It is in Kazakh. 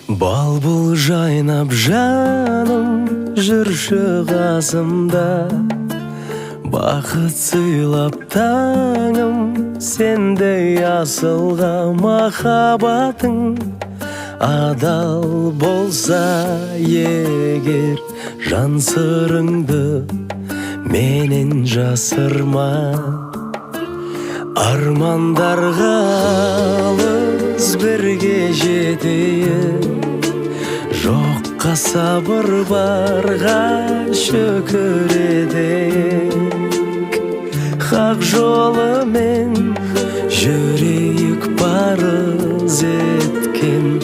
Балбул жайнап жаным жүрші қасымда, бақыт сыйлап таңым сендей асылға. Махаббатың адал болса егер, жан сырыңды менен жасырма. Армандарға алыс бірге жетейік, жоққа сабыр барға шүкір етейік. Хақ жолымен жүрейік парыз еткен